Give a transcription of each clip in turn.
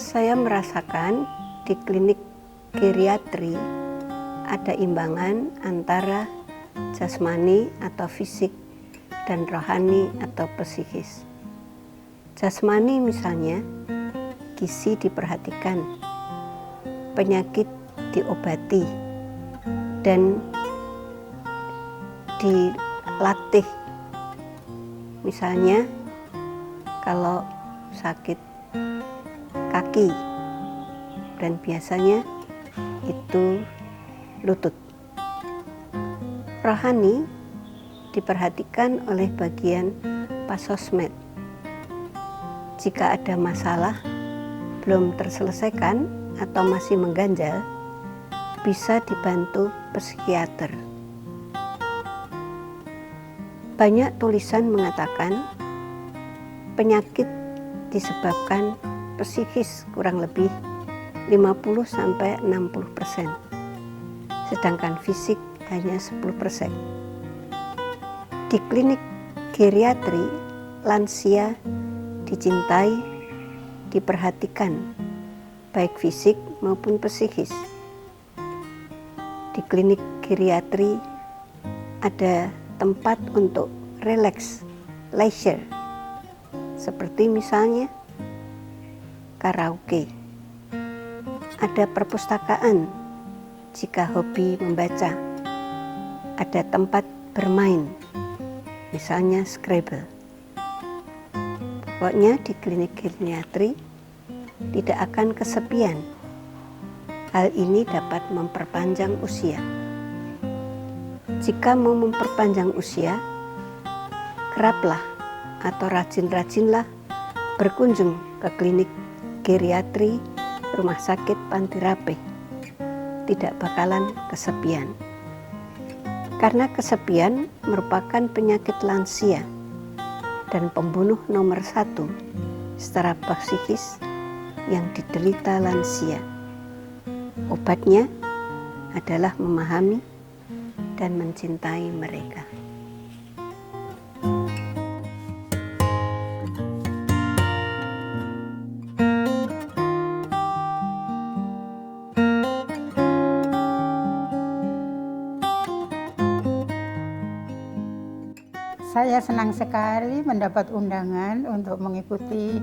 Saya merasakan di klinik geriatri ada imbangan antara jasmani atau fisik dan rohani atau psikis. Jasmani misalnya, gizi diperhatikan, penyakit diobati, dan dilatih. Misalnya kalau sakit kaki, dan biasanya itu lutut. Rohani diperhatikan oleh bagian pasosmed. Jika ada masalah belum terselesaikan atau masih mengganjal, bisa dibantu psikiater. Banyak tulisan mengatakan penyakit disebabkan psikis kurang lebih 50-60%, sedangkan fisik hanya 10%. Di klinik geriatri, lansia dicintai, diperhatikan, baik fisik maupun psikis. Di klinik geriatri ada tempat untuk relax, leisure, seperti misalnya karaoke. Ada perpustakaan jika hobi membaca. Ada tempat bermain, misalnya Scrabble. Pokoknya di klinik geriatri tidak akan kesepian. Hal ini dapat memperpanjang usia. Jika mau memperpanjang usia, keraplah atau rajin-rajinlah berkunjung ke klinik geriatri Rumah Sakit Panti Rapih. Tidak bakalan kesepian. Karena kesepian merupakan penyakit lansia dan pembunuh nomor 1 secara psikis yang diderita lansia. Obatnya adalah memahami dan mencintai mereka. Saya senang sekali mendapat undangan untuk mengikuti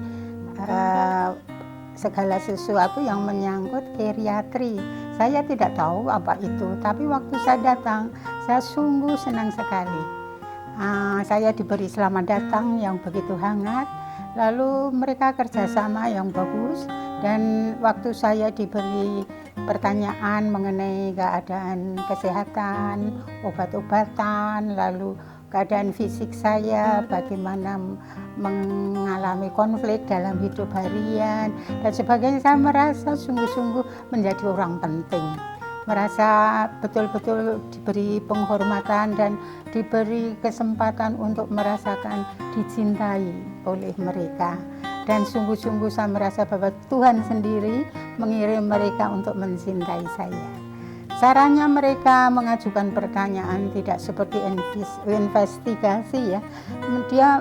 segala sesuatu yang menyangkut geriatri. Saya tidak tahu apa itu, tapi waktu saya datang, saya sungguh senang sekali. Saya diberi selamat datang yang begitu hangat, lalu mereka kerjasama yang bagus, dan waktu saya diberi pertanyaan mengenai keadaan kesehatan, obat-obatan, lalu keadaan fisik saya, bagaimana mengalami konflik dalam hidup harian dan sebagainya, saya merasa sungguh-sungguh menjadi orang penting, merasa betul-betul diberi penghormatan dan diberi kesempatan untuk merasakan dicintai oleh mereka. Dan sungguh-sungguh saya merasa bahwa Tuhan sendiri mengirim mereka untuk mencintai saya. Caranya mereka mengajukan pertanyaan tidak seperti investigasi ya.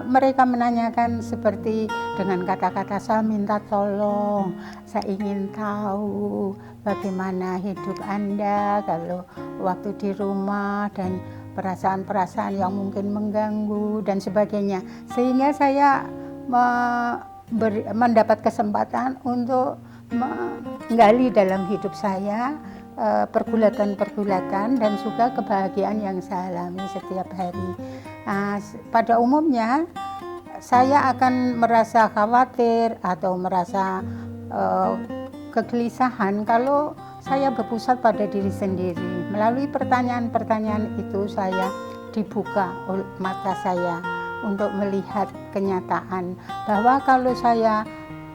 Mereka menanyakan seperti dengan kata-kata, saya minta tolong, saya ingin tahu bagaimana hidup Anda kalau waktu di rumah, dan perasaan-perasaan yang mungkin mengganggu dan sebagainya. Sehingga saya mendapat kesempatan untuk menggali dalam hidup saya pergulatan-pergulatan dan juga kebahagiaan yang saya alami setiap hari. Pada umumnya saya akan merasa khawatir atau merasa kegelisahan kalau saya berpusat pada diri sendiri. Melalui pertanyaan-pertanyaan itu saya dibuka mata saya untuk melihat kenyataan bahwa kalau saya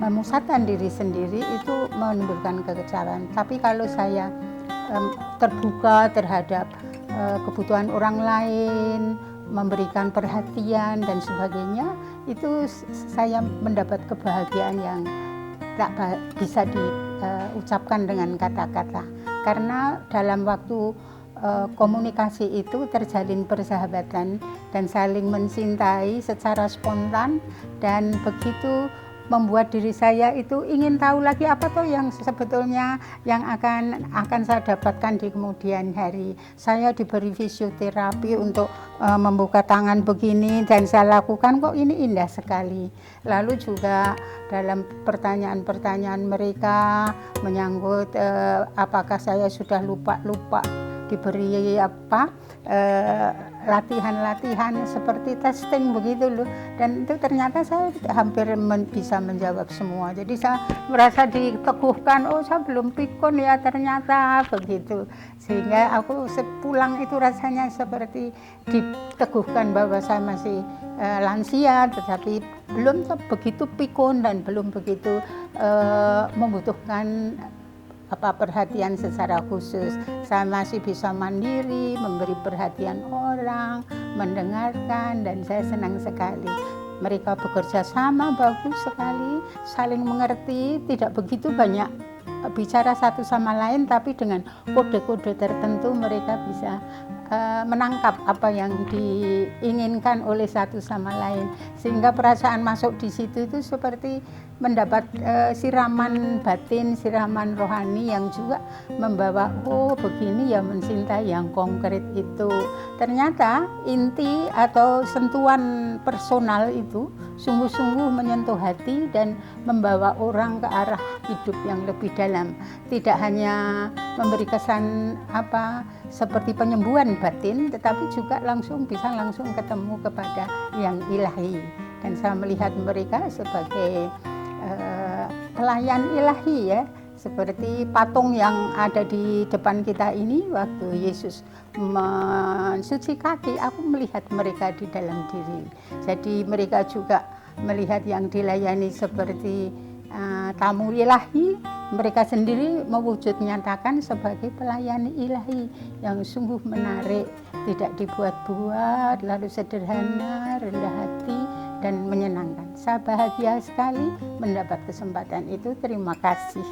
memusatkan diri sendiri itu menimbulkan kekecewaan. Tapi kalau saya terbuka terhadap kebutuhan orang lain, memberikan perhatian dan sebagainya, itu saya mendapat kebahagiaan yang tak bisa diucapkan dengan kata-kata. Karena dalam waktu komunikasi itu terjalin persahabatan dan saling mencintai secara spontan, dan begitu membuat diri saya itu ingin tahu lagi apa tuh yang sebetulnya yang akan saya dapatkan di kemudian hari. Saya diberi fisioterapi untuk membuka tangan begini dan saya lakukan, kok ini indah sekali. Lalu juga dalam pertanyaan-pertanyaan mereka menyangkut apakah saya sudah lupa diberi latihan-latihan seperti testing begitu loh, dan itu ternyata saya hampir bisa menjawab semua. Jadi saya merasa diteguhkan, oh saya belum pikun ya ternyata begitu, sehingga aku sepulang itu rasanya seperti diteguhkan bahwa saya masih lansia tetapi belum begitu pikun dan belum begitu membutuhkan perhatian secara khusus. Saya masih bisa mandiri, memberi perhatian orang, mendengarkan, dan saya senang sekali. Mereka bekerja sama bagus sekali, saling mengerti, tidak begitu banyak bicara satu sama lain, tapi dengan kode-kode tertentu mereka bisa menangkap apa yang diinginkan oleh satu sama lain, sehingga perasaan masuk di situ itu seperti mendapat siraman batin, siraman rohani yang juga membawa, oh begini ya mencintai yang konkret itu. Ternyata inti atau sentuhan personal itu sungguh-sungguh menyentuh hati dan membawa orang ke arah hidup yang lebih dalam. Tidak hanya memberi kesan seperti penyembuhan batin, tetapi juga bisa langsung ketemu kepada yang ilahi. Dan saya melihat mereka sebagai pelayan ilahi ya, seperti patung yang ada di depan kita ini. Waktu Yesus mencuci kaki, aku melihat mereka di dalam diri. Jadi mereka juga melihat yang dilayani seperti tamu ilahi, mereka sendiri mewujud nyatakan sebagai pelayan ilahi yang sungguh menarik, tidak dibuat-buat, lalu sederhana, rendah hati, dan menyenangkan. Saya bahagia sekali mendapat kesempatan itu. Terima kasih.